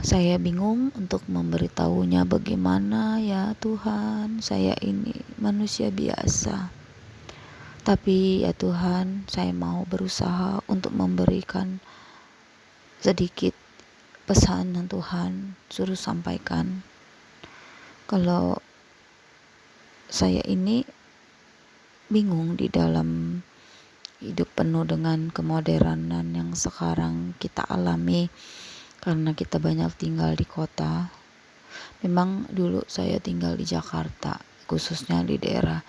Saya bingung untuk memberitahunya bagaimana ya Tuhan, saya ini manusia biasa. Tapi ya Tuhan, saya mau berusaha untuk memberikan sedikit pesan yang Tuhan suruh sampaikan. Kalau saya ini bingung di dalam hidup penuh dengan kemodernan yang sekarang kita alami karena kita banyak tinggal di kota. Memang dulu saya tinggal di Jakarta, khususnya di daerah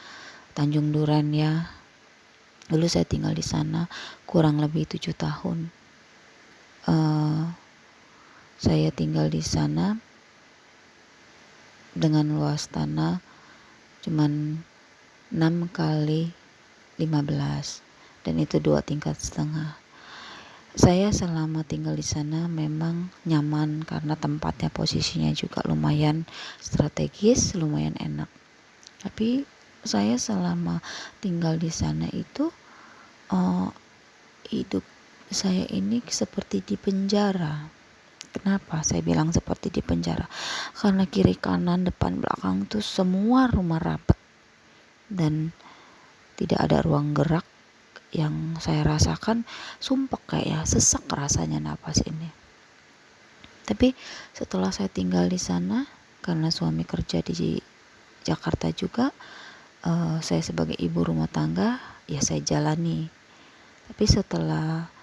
Tanjung Duren ya. Dulu saya tinggal di sana kurang lebih 7 tahun. Saya tinggal di sana dengan luas tanah cuman 6 kali 15 dan itu 2,5 tingkat. Saya selama tinggal di sana memang nyaman karena tempatnya, posisinya juga lumayan strategis, lumayan enak. Tapi saya selama tinggal di sana itu hidup saya ini seperti di penjara. Kenapa saya bilang seperti di penjara? Karena kiri kanan depan belakang tuh semua rumah rapat dan tidak ada ruang gerak. Yang saya rasakan sumpek, kayak sesak rasanya napas ini. Tapi setelah saya tinggal di sana, karena suami kerja di Jakarta juga, saya sebagai ibu rumah tangga ya saya jalani. Tapi setelah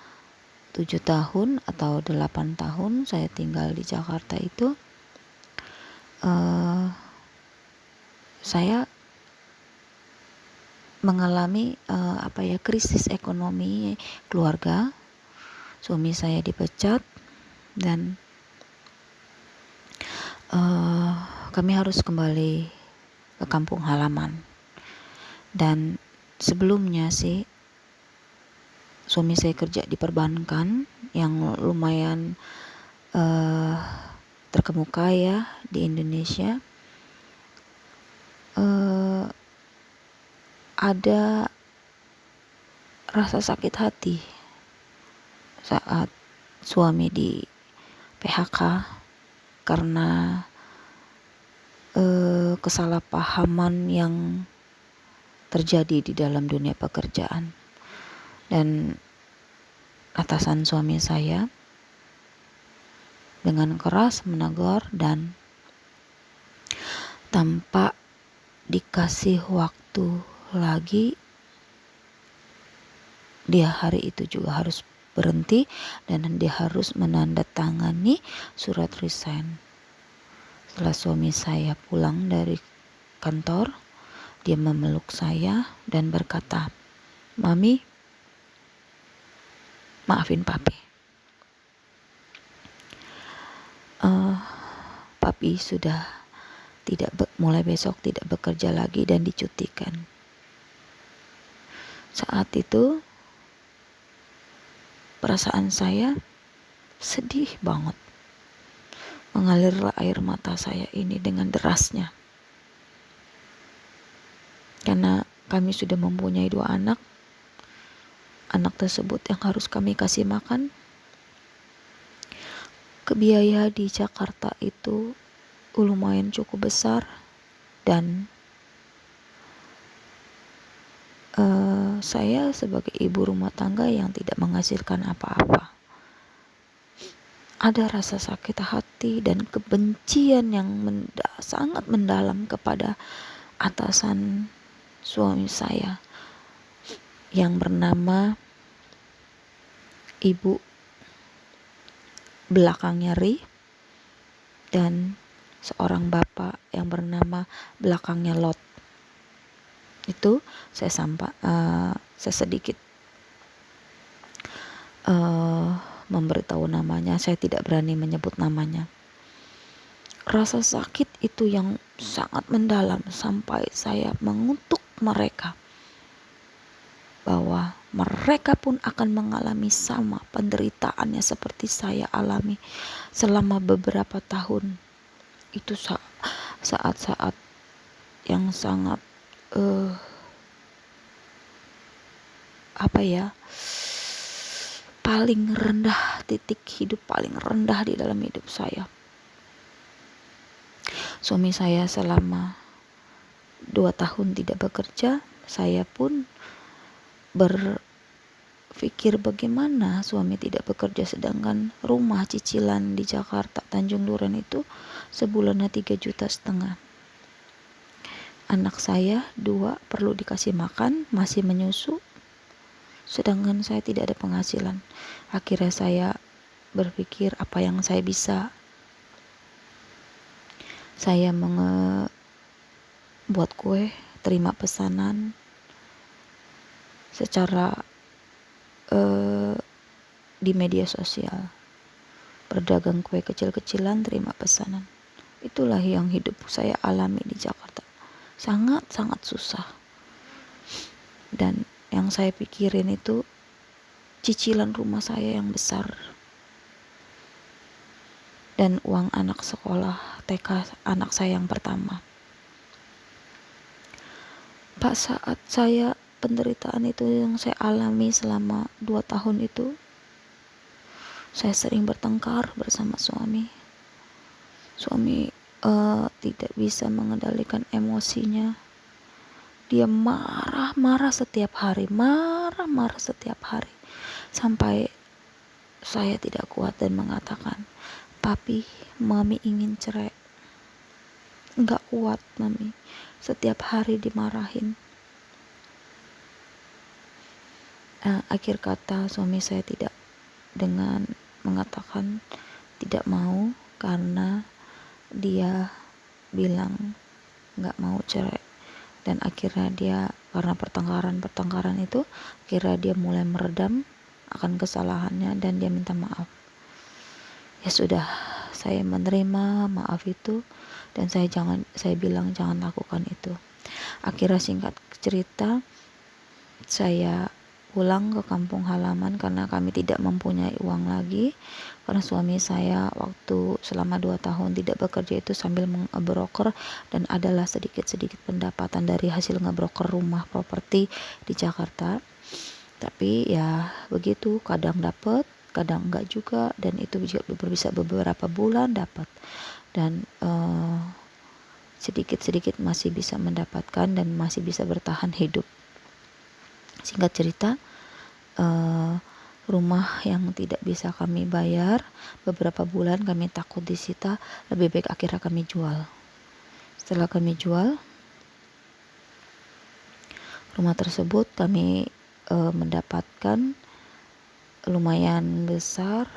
7 tahun atau 8 tahun saya tinggal di Jakarta itu, saya mengalami krisis ekonomi keluarga. Suami saya dipecat dan kami harus kembali ke kampung halaman. Dan sebelumnya sih suami saya kerja di perbankan yang lumayan terkemuka ya di Indonesia. Ada rasa sakit hati saat suami di PHK karena kesalahpahaman yang terjadi di dalam dunia pekerjaan. Dan atasan suami saya dengan keras menegur dan tanpa dikasih waktu lagi, dia hari itu juga harus berhenti dan dia harus menandatangani surat resign. Setelah suami saya pulang dari kantor, dia memeluk saya dan berkata, "Mami, maafin papi. Papi sudah mulai besok tidak bekerja lagi dan dicutikan." Saat itu perasaan saya sedih banget. Mengalirlah air mata saya ini dengan derasnya. Karena kami sudah mempunyai 2 anak. Anak tersebut yang harus kami kasih makan. Kebiaya di Jakarta itu lumayan cukup besar dan saya sebagai ibu rumah tangga yang tidak menghasilkan apa-apa. Ada rasa sakit hati dan kebencian yang sangat mendalam kepada atasan suami saya yang bernama Ibu belakangnya Ri dan seorang bapak yang bernama belakangnya Lot. Itu saya sedikit memberitahu namanya. Saya tidak berani menyebut namanya. Rasa sakit itu yang sangat mendalam sampai saya mengutuk mereka bahwa mereka pun akan mengalami sama penderitaannya seperti saya alami selama beberapa tahun. Itu saat-saat yang sangat paling rendah, titik hidup paling rendah di dalam hidup saya. Suami saya selama 2 tahun tidak bekerja, saya pun berpikir bagaimana suami tidak bekerja sedangkan rumah cicilan di Jakarta Tanjung Duren itu sebulannya 3,5 juta. Anak saya 2 perlu dikasih makan, masih menyusu, sedangkan saya tidak ada penghasilan. Akhirnya saya berpikir apa yang saya bisa. Saya buat kue, terima pesanan secara di media sosial. Berdagang kue kecil-kecilan, terima pesanan. Itulah yang hidup saya alami di Jakarta. Sangat-sangat susah. Dan yang saya pikirin itu cicilan rumah saya yang besar. Dan uang anak sekolah TK anak saya yang pertama. Pak, saat saya penderitaan itu yang saya alami selama 2 tahun itu, saya sering bertengkar bersama suami. Suami tidak bisa mengendalikan emosinya. Dia marah-marah setiap hari, sampai saya tidak kuat dan mengatakan, "Papi, mami ingin cerai." Nggak kuat, mami. Setiap hari dimarahin. Akhir kata suami saya tidak, dengan mengatakan tidak mau karena dia bilang nggak mau cerai. Dan akhirnya dia karena pertengkaran itu akhirnya dia mulai meredam akan kesalahannya dan dia minta maaf. Ya sudah, saya menerima maaf itu dan saya bilang jangan lakukan itu. Akhirnya singkat cerita, saya pulang ke kampung halaman karena kami tidak mempunyai uang lagi, karena suami saya waktu selama 2 tahun tidak bekerja itu sambil ngebroker dan adalah sedikit-sedikit pendapatan dari hasil ngebroker rumah properti di Jakarta. Tapi ya begitu, kadang dapat, kadang enggak juga, dan itu bisa beberapa bulan dapat dan sedikit-sedikit masih bisa mendapatkan dan masih bisa bertahan hidup. Singkat cerita, rumah yang tidak bisa kami bayar beberapa bulan, kami takut disita, lebih baik akhirnya kami jual. Setelah kami jual rumah tersebut, kami mendapatkan lumayan besar.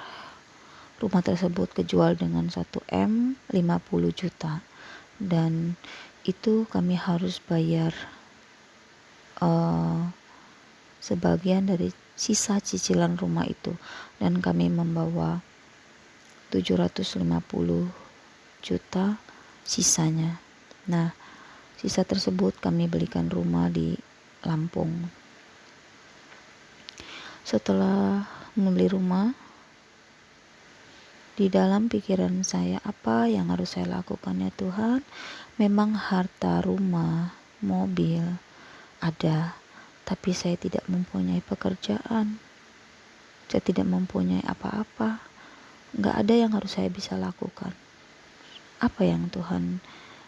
Rumah tersebut kejual dengan 1M 50 juta dan itu kami harus bayar sebagian dari sisa cicilan rumah itu, dan kami membawa 750 juta sisanya. Nah, sisa tersebut kami belikan rumah di Lampung. Setelah membeli rumah, di dalam pikiran saya, apa yang harus saya lakukan ya Tuhan? Memang harta rumah, mobil ada, tapi saya tidak mempunyai pekerjaan. Saya tidak mempunyai apa-apa. Gak ada yang harus saya bisa lakukan. Apa yang Tuhan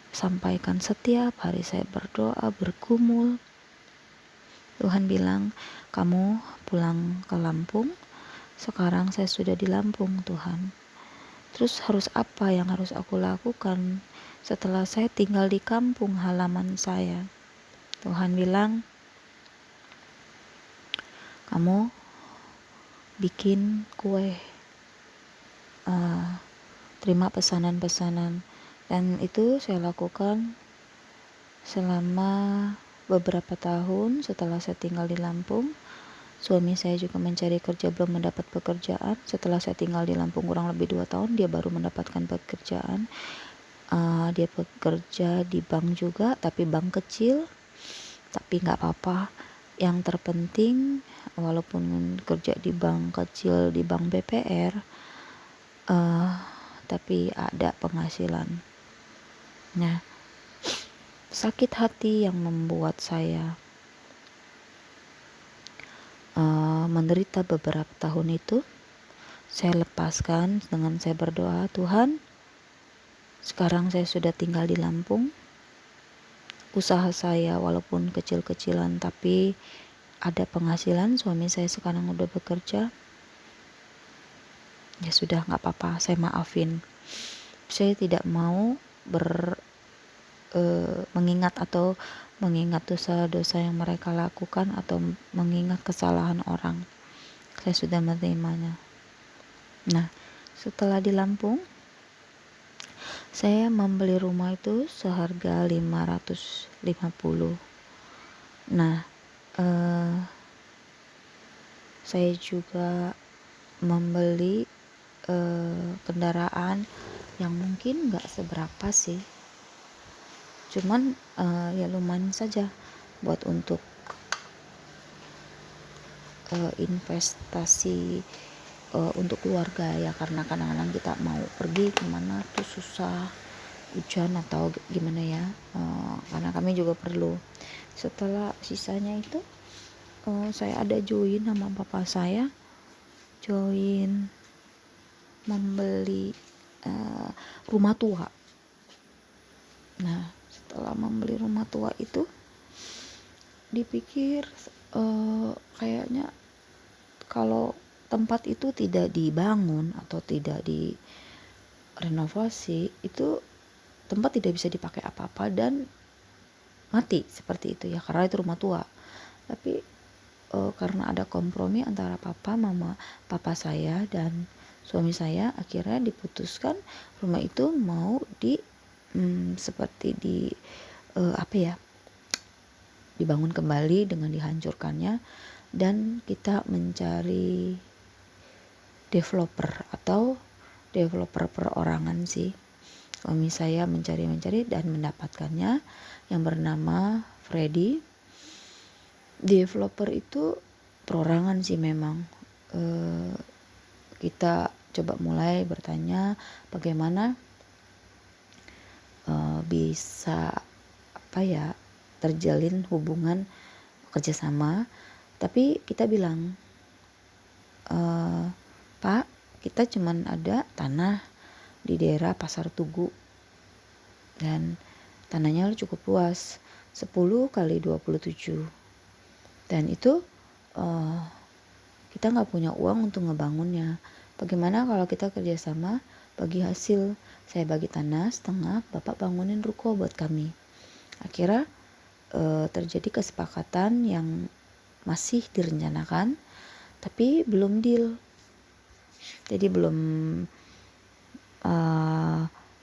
sampaikan setiap hari saya berdoa, bergumul. Tuhan bilang, kamu pulang ke Lampung. Sekarang saya sudah di Lampung, Tuhan. Terus harus apa yang harus aku lakukan setelah saya tinggal di kampung halaman saya? Tuhan bilang, kamu bikin kue, terima pesanan-pesanan. Dan itu saya lakukan selama beberapa tahun setelah saya tinggal di Lampung. Suami saya juga mencari kerja, belum mendapat pekerjaan. Setelah saya tinggal di Lampung kurang lebih 2 tahun, dia baru mendapatkan pekerjaan. Dia bekerja di bank juga, tapi bank kecil. Tapi gak apa-apa. Yang terpenting, walaupun kerja di bank kecil, di bank BPR, tapi ada penghasilan. Nah, sakit hati yang membuat saya menderita beberapa tahun itu, saya lepaskan dengan saya berdoa, Tuhan, Sekarang saya sudah tinggal di Lampung. Usaha saya walaupun kecil-kecilan tapi ada penghasilan. Suami saya sekarang udah bekerja. Ya sudah, nggak apa-apa, saya maafin. Saya tidak mau mengingat dosa-dosa yang mereka lakukan atau mengingat kesalahan orang. Saya sudah menerimanya. Nah, setelah di Lampung, saya membeli rumah itu seharga 550. Nah, saya juga membeli kendaraan yang mungkin nggak seberapa sih, cuman ya lumayan saja buat untuk investasi untuk keluarga ya, karena kadang-kadang kita mau pergi kemana tuh susah, hujan atau gimana ya, karena kami juga perlu. Setelah sisanya itu saya ada join sama papa saya, join membeli rumah tua. Nah, setelah membeli rumah tua itu dipikir kayaknya kalau tempat itu tidak dibangun atau tidak direnovasi, itu tempat tidak bisa dipakai apa-apa dan mati seperti itu ya, karena itu rumah tua. Tapi karena ada kompromi antara papa saya dan suami saya, akhirnya diputuskan rumah itu mau seperti dibangun kembali dengan dihancurkannya, dan kita mencari developer atau developer perorangan sih. Suami saya mencari dan mendapatkannya, yang bernama Freddy. Developer itu perorangan sih memang. Kita coba mulai bertanya bagaimana bisa terjalin hubungan kerjasama. Tapi kita bilang, Pak, kita cuman ada tanah di daerah Pasar Tugu dan tanahnya cukup luas, 10 kali 27, dan itu kita nggak punya uang untuk ngebangunnya. Bagaimana kalau kita kerjasama bagi hasil, saya bagi tanah setengah, Bapak bangunin ruko buat kami. Akhirnya terjadi kesepakatan yang masih direncanakan tapi belum deal. Jadi belum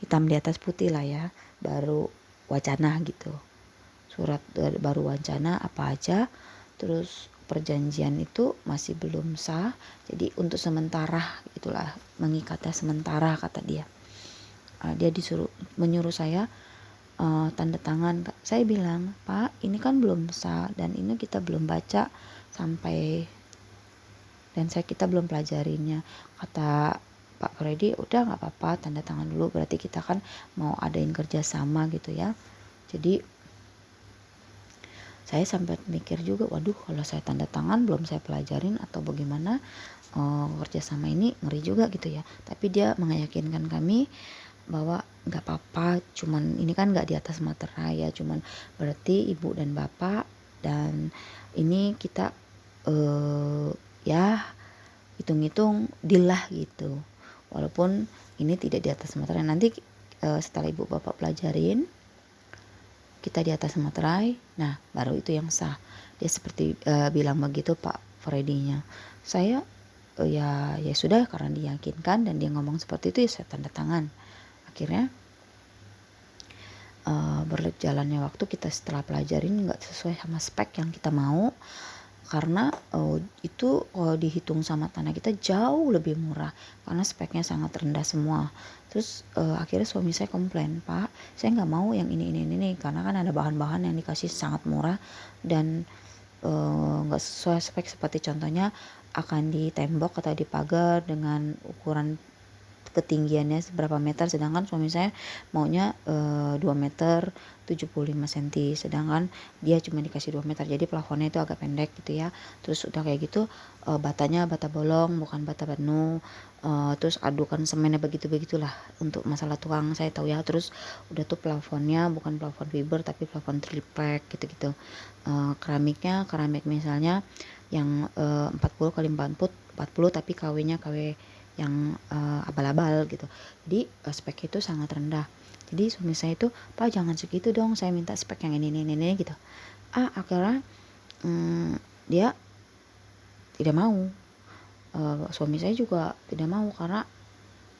hitam di atas putih lah ya, baru wacana gitu, surat baru wacana apa aja, terus perjanjian itu masih belum sah. Jadi untuk sementara itulah, mengikatnya sementara kata dia. Dia menyuruh saya tanda tangan. Saya bilang, Pak, ini kan belum sah dan ini kita belum baca sampai, dan kita belum pelajarinya. Kata Pak Freddy, udah nggak apa-apa, tanda tangan dulu, berarti kita kan mau adain kerjasama gitu ya. Jadi saya sampai mikir juga, waduh kalau saya tanda tangan belum saya pelajarin atau bagaimana, kerjasama ini ngeri juga gitu ya. Tapi dia meyakinkan kami bahwa nggak apa-apa, cuman ini kan nggak di atas materai ya, cuman berarti ibu dan bapak, dan ini kita ya hitung-hitung deal lah gitu, walaupun ini tidak di atas materai. Nanti setelah ibu bapak pelajarin kita di atas materai, nah baru itu yang sah. Dia seperti bilang begitu Pak Freddy-nya. Saya ya sudah, karena diyakinkan dan dia ngomong seperti itu ya saya tanda tangan. Akhirnya berjalannya waktu, kita setelah pelajarin nggak sesuai sama spek yang kita mau, karena itu dihitung sama tanah kita jauh lebih murah karena speknya sangat rendah semua. Terus akhirnya suami saya komplain, Pak, saya nggak mau yang ini karena kan ada bahan-bahan yang dikasih sangat murah dan nggak sesuai spek, seperti contohnya akan di tembok atau di pagar dengan ukuran ketinggiannya seberapa meter, sedangkan suami saya maunya 2 meter 75 cm, sedangkan dia cuma dikasih 2 meter, jadi plafonnya itu agak pendek gitu ya. Terus udah kayak gitu batanya bata bolong bukan bata penuh, terus adukan semennya begitu-begitulah untuk masalah tukang saya tahu ya. Terus udah tuh plafonnya bukan plafon fiber tapi plafon triplek gitu-gitu. Keramik misalnya yang 40 kali 40 tapi KW-nya KW yang abal-abal gitu. Jadi spek itu sangat rendah. Jadi suami saya itu, "Pak jangan segitu dong, saya minta spek yang ini gitu." Akhirnya dia tidak mau. Suami saya juga tidak mau karena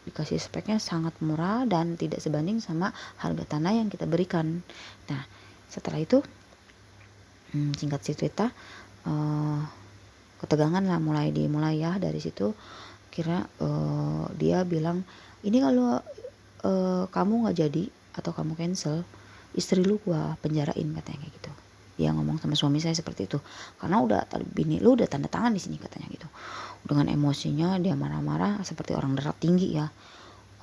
dikasih speknya sangat murah dan tidak sebanding sama harga tanah yang kita berikan. Nah setelah itu singkat cerita ketegangan lah mulai ya dari situ. Kira dia bilang, "Ini kalau kamu nggak jadi atau kamu cancel, istri lu gua penjarain," katanya kayak gitu. Dia ngomong sama suami saya seperti itu, karena udah bini lu udah tanda tangan di sini katanya gitu. Dengan emosinya dia marah-marah seperti orang darah tinggi ya.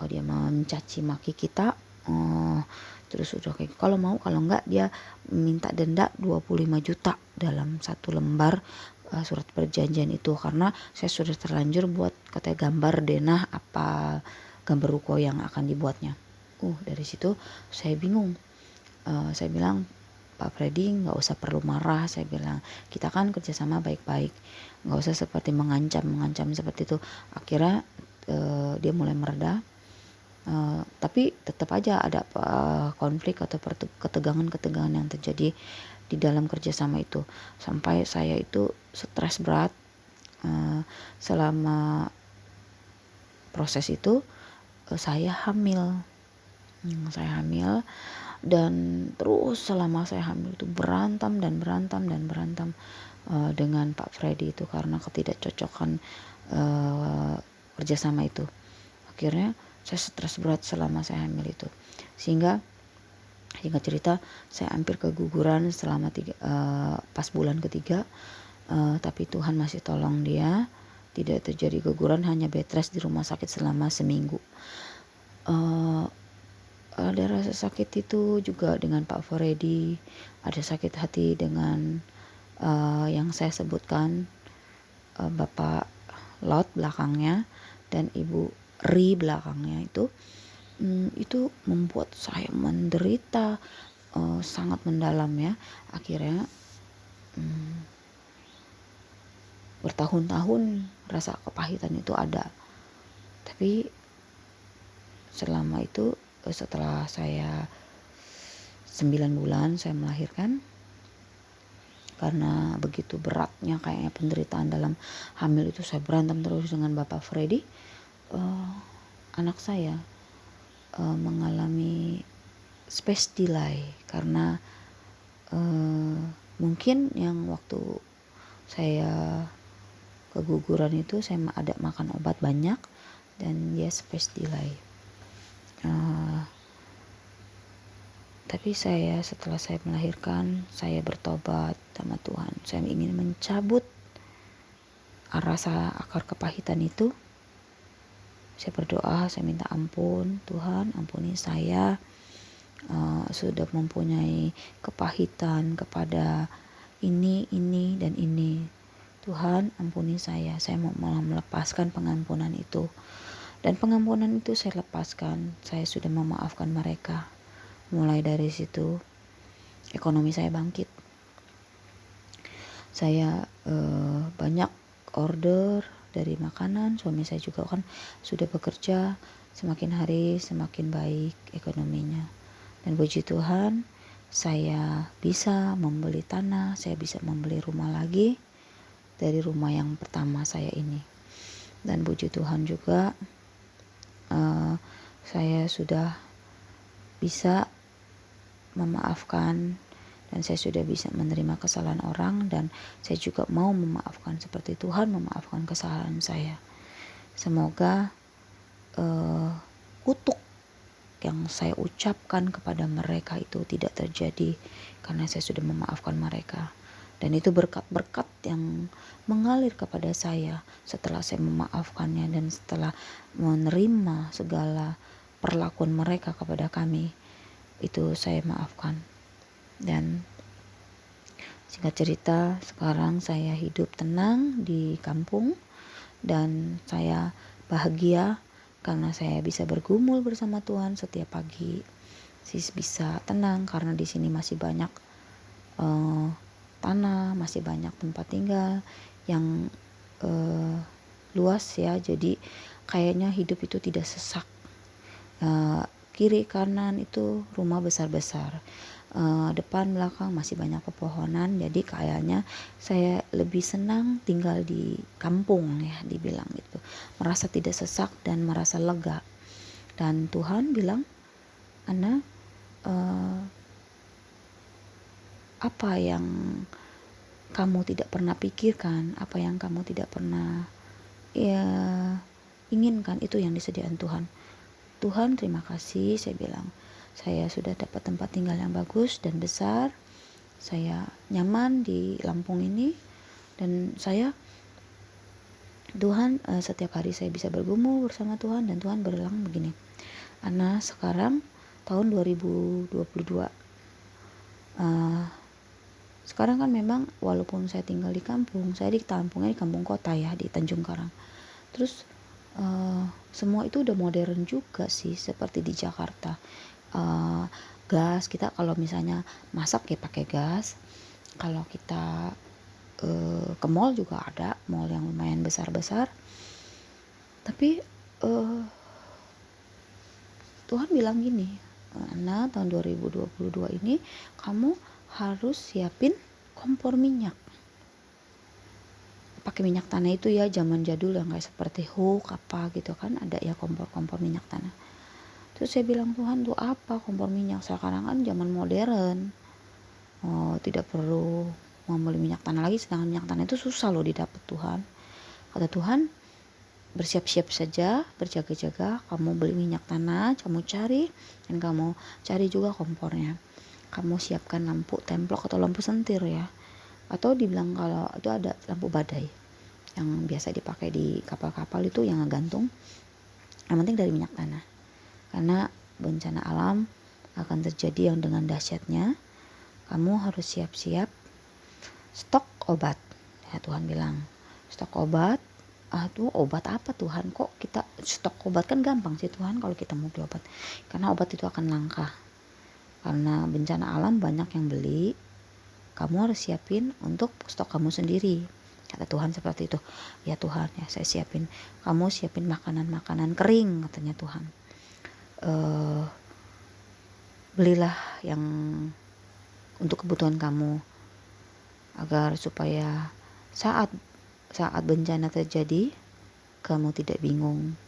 Dia mencaci maki kita. Terus udah kayak kalau enggak dia minta denda 25 juta dalam satu lembar surat perjanjian itu, karena saya sudah terlanjur buat katanya gambar denah apa gambar ruko yang akan dibuatnya. Dari situ saya bingung. Saya bilang, "Pak Freddy nggak usah perlu marah," saya bilang, "kita kan kerjasama baik-baik, nggak usah seperti mengancam seperti itu." Akhirnya dia mulai mereda. Tapi tetap aja ada konflik atau ketegangan yang terjadi di dalam kerjasama itu, sampai saya itu stres berat selama proses itu. Saya hamil dan terus selama saya hamil itu berantem dengan Pak Freddy itu karena ketidakcocokan kerjasama itu. Akhirnya saya stres berat selama saya hamil itu, sehingga singkat cerita saya hampir keguguran selama pas bulan ketiga. Tapi Tuhan masih tolong dia, tidak terjadi guguran, hanya bed rest di rumah sakit selama seminggu. Ada rasa sakit itu juga dengan Pak Freddy, ada sakit hati dengan yang saya sebutkan, Bapak Lot belakangnya dan Ibu Ri belakangnya itu membuat saya menderita sangat mendalam ya. Akhirnya bertahun-tahun rasa kepahitan itu ada. Tapi selama itu setelah saya 9 bulan saya melahirkan, karena begitu beratnya kayaknya penderitaan dalam hamil itu, saya berantem terus dengan Bapak Freddy. Anak saya mengalami space delay karena mungkin yang waktu saya keguguran itu saya ada makan obat banyak dan dia space delay. Tapi setelah saya melahirkan, saya bertobat sama Tuhan. Saya ingin mencabut rasa akar kepahitan itu. Saya berdoa, saya minta ampun, Tuhan ampuni saya sudah mempunyai kepahitan kepada ini dan ini. Tuhan ampuni saya mau malah melepaskan pengampunan itu. Dan pengampunan itu saya lepaskan, saya sudah memaafkan mereka. Mulai dari situ ekonomi saya bangkit. Saya banyak order dari makanan. Suami saya juga kan sudah bekerja, semakin hari semakin baik ekonominya. Dan puji Tuhan, saya bisa membeli tanah, saya bisa membeli rumah lagi dari rumah yang pertama saya ini. Dan puji Tuhan juga saya sudah bisa memaafkan dan saya sudah bisa menerima kesalahan orang, dan saya juga mau memaafkan seperti Tuhan memaafkan kesalahan saya. Semoga kutuk yang saya ucapkan kepada mereka itu tidak terjadi, karena saya sudah memaafkan mereka. Dan itu berkat-berkat yang mengalir kepada saya setelah saya memaafkannya dan setelah menerima segala perlakuan mereka kepada kami. Itu saya maafkan. Dan singkat cerita, sekarang saya hidup tenang di kampung dan saya bahagia karena saya bisa bergumul bersama Tuhan setiap pagi. Saya bisa tenang karena di sini masih banyak tanah, masih banyak tempat tinggal yang luas ya. Jadi kayaknya hidup itu tidak sesak. Kiri kanan itu rumah besar-besar, depan belakang masih banyak pepohonan. Jadi kayaknya saya lebih senang tinggal di kampung ya, dibilang gitu, merasa tidak sesak dan merasa lega. Dan Tuhan bilang, Ana, apa yang kamu tidak pernah pikirkan, apa yang kamu tidak pernah inginkan, itu yang disediakan Tuhan. Tuhan, terima kasih, saya bilang. Saya sudah dapat tempat tinggal yang bagus dan besar. Saya nyaman di Lampung ini. Dan Tuhan, setiap hari saya bisa bergumul bersama Tuhan. Dan Tuhan bilang begini, Ana, sekarang tahun 2022. Sekarang kan memang walaupun saya tinggal di kampung, saya di kampungnya di kampung kota ya, di Tanjung Karang. Terus semua itu udah modern juga sih, seperti di Jakarta. Gas, kita kalau misalnya masak ya pakai gas. Kalau kita ke mall juga ada mall yang lumayan besar-besar. Tapi Tuhan bilang gini, Ana, tahun 2022 ini kamu harus siapin kompor minyak. Pakai minyak tanah itu ya, zaman jadul yang kayak seperti Hook apa gitu kan, ada ya kompor minyak tanah. Terus saya bilang, Tuhan, tuh apa kompor minyak? Sekarang kan zaman modern, tidak perlu membeli minyak tanah lagi, sedangkan minyak tanah itu susah loh didapat, Tuhan. Kata Tuhan, bersiap-siap saja, berjaga-jaga, kamu beli minyak tanah, kamu cari, dan kamu cari juga kompornya. Kamu siapkan lampu templok atau lampu sentir ya, atau dibilang kalau itu ada lampu badai yang biasa dipakai di kapal-kapal itu yang ngegantung. Yang penting dari minyak tanah, karena bencana alam akan terjadi yang dengan dahsyatnya. Kamu harus siap-siap stok obat ya, Tuhan bilang. Stok obat. Tuh obat apa Tuhan, kok kita stok obat? Kan gampang sih Tuhan kalau kita mau beli obat, karena obat itu akan langka karena bencana alam banyak yang beli. Kamu harus siapin untuk stok kamu sendiri, kata Tuhan seperti itu. Ya Tuhan, ya saya siapin. Kamu siapin makanan-makanan kering, katanya Tuhan. Belilah yang untuk kebutuhan kamu, agar supaya saat bencana terjadi kamu tidak bingung.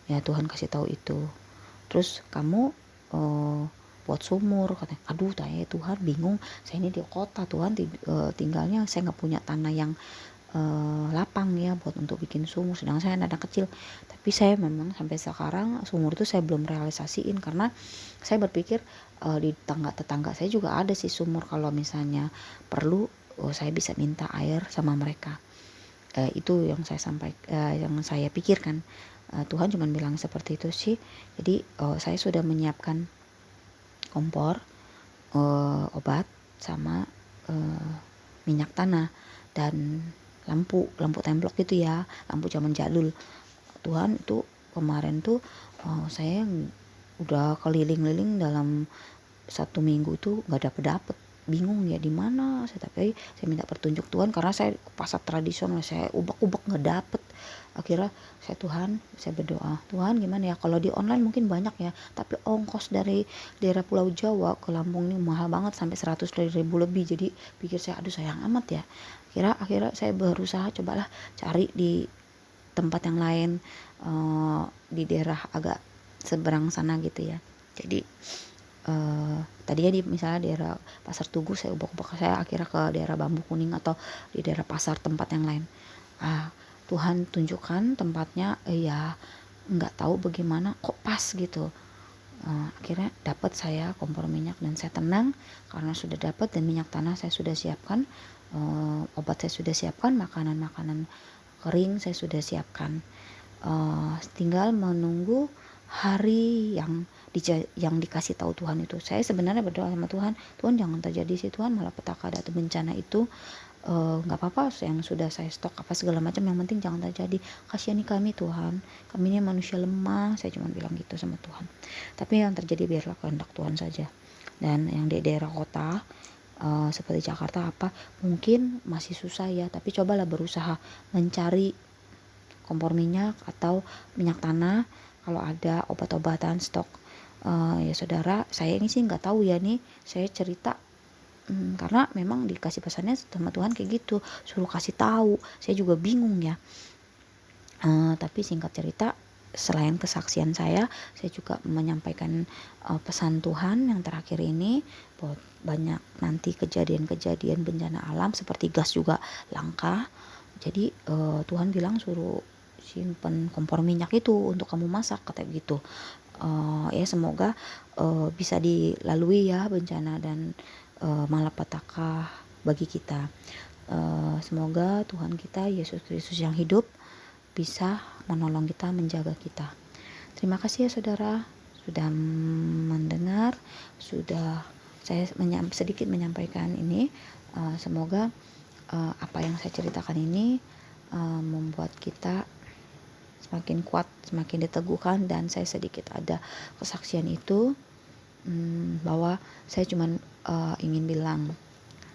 Ya Tuhan kasih tahu itu. Terus kamu buat sumur, katanya. Aduh, tanya Tuhan, bingung. Saya ini di kota Tuhan, tinggalnya saya nggak punya tanah yang lapang ya buat untuk bikin sumur, sedangkan saya anak kecil. Tapi saya memang sampai sekarang sumur itu saya belum realisasiin, karena saya berpikir di tetangga saya juga ada sih sumur, kalau misalnya perlu saya bisa minta air sama mereka. Itu yang saya yang saya pikirkan. Tuhan cuma bilang seperti itu sih. Jadi saya sudah menyiapkan kompor, obat, sama minyak tanah, dan lampu templok gitu ya, lampu zaman jadul. Tuhan, itu kemarin tuh saya udah keliling-liling dalam 1 minggu tuh nggak dapet, bingung ya di mana tapi saya minta petunjuk Tuhan, karena saya pasar tradisional, saya ubak-ubak nggak dapet. Akhirnya saya berdoa, Tuhan gimana ya, kalau di online mungkin banyak ya, tapi ongkos dari daerah Pulau Jawa ke Lampung ini mahal banget, sampai 100.000 lebih. Jadi pikir saya, aduh sayang amat ya. Akhirnya saya berusaha cobalah cari di tempat yang lain, di daerah agak seberang sana gitu ya. Jadi tadinya di misalnya daerah Pasar Tugu, saya ubah-ubah, saya akhirnya ke daerah Bambu Kuning atau di daerah pasar tempat yang lain. Tuhan tunjukkan tempatnya, ya nggak tahu bagaimana kok pas gitu. Akhirnya dapat saya kompor minyak, dan saya tenang karena sudah dapat, dan minyak tanah saya sudah siapkan, obat saya sudah siapkan, makanan kering saya sudah siapkan. Tinggal menunggu hari yang dikasih tahu Tuhan itu. Saya sebenarnya berdoa sama Tuhan, Tuhan jangan terjadi sih Tuhan, malah petaka atau bencana itu nggak apa-apa yang sudah saya stok apa segala macam, yang penting jangan terjadi. Kasihani kami Tuhan, kami ini manusia lemah, saya cuma bilang gitu sama Tuhan. Tapi yang terjadi biarlah kehendak Tuhan saja. Dan yang di daerah kota seperti Jakarta mungkin masih susah ya, tapi cobalah berusaha mencari kompor minyak atau minyak tanah, kalau ada obat-obatan stok. Ya saudara, saya ini sih nggak tahu ya nih, saya cerita karena memang dikasih pesannya sama Tuhan kayak gitu, suruh kasih tahu. Saya juga bingung ya. Tapi singkat cerita, selain kesaksian saya juga menyampaikan pesan Tuhan yang terakhir ini, bahwa banyak nanti kejadian-kejadian bencana alam seperti gas juga langka. Jadi Tuhan bilang suruh simpen kompor minyak itu untuk kamu masak, kata gitu. Ya semoga bisa dilalui ya bencana dan malapetaka bagi kita. Semoga Tuhan kita Yesus Kristus yang hidup bisa menolong kita, menjaga kita. Terima kasih ya saudara sudah mendengar, sudah saya sedikit menyampaikan ini. Semoga apa yang saya ceritakan ini membuat kita semakin kuat, semakin diteguhkan, dan saya sedikit ada kesaksian itu, bahwa saya cuman ingin bilang,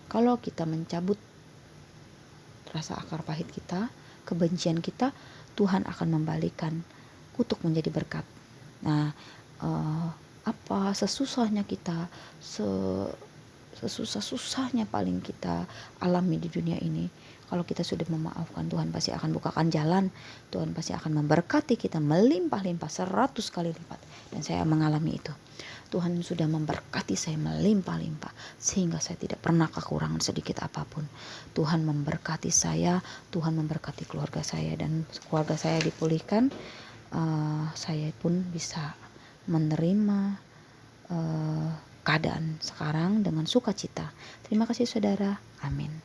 kalau kita mencabut rasa akar pahit kita, kebencian kita, Tuhan akan membalikan kutuk menjadi berkat. Nah, apa sesusahnya kita, sesusah-susahnya paling kita alami di dunia ini, kalau kita sudah memaafkan, Tuhan pasti akan bukakan jalan. Tuhan pasti akan memberkati kita melimpah-limpah 100 kali lipat. Dan saya mengalami itu. Tuhan sudah memberkati saya melimpah-limpah sehingga saya tidak pernah kekurangan sedikit apapun. Tuhan memberkati saya, Tuhan memberkati keluarga saya, dan keluarga saya dipulihkan. Saya pun bisa menerima keadaan sekarang dengan sukacita. Terima kasih saudara. Amin.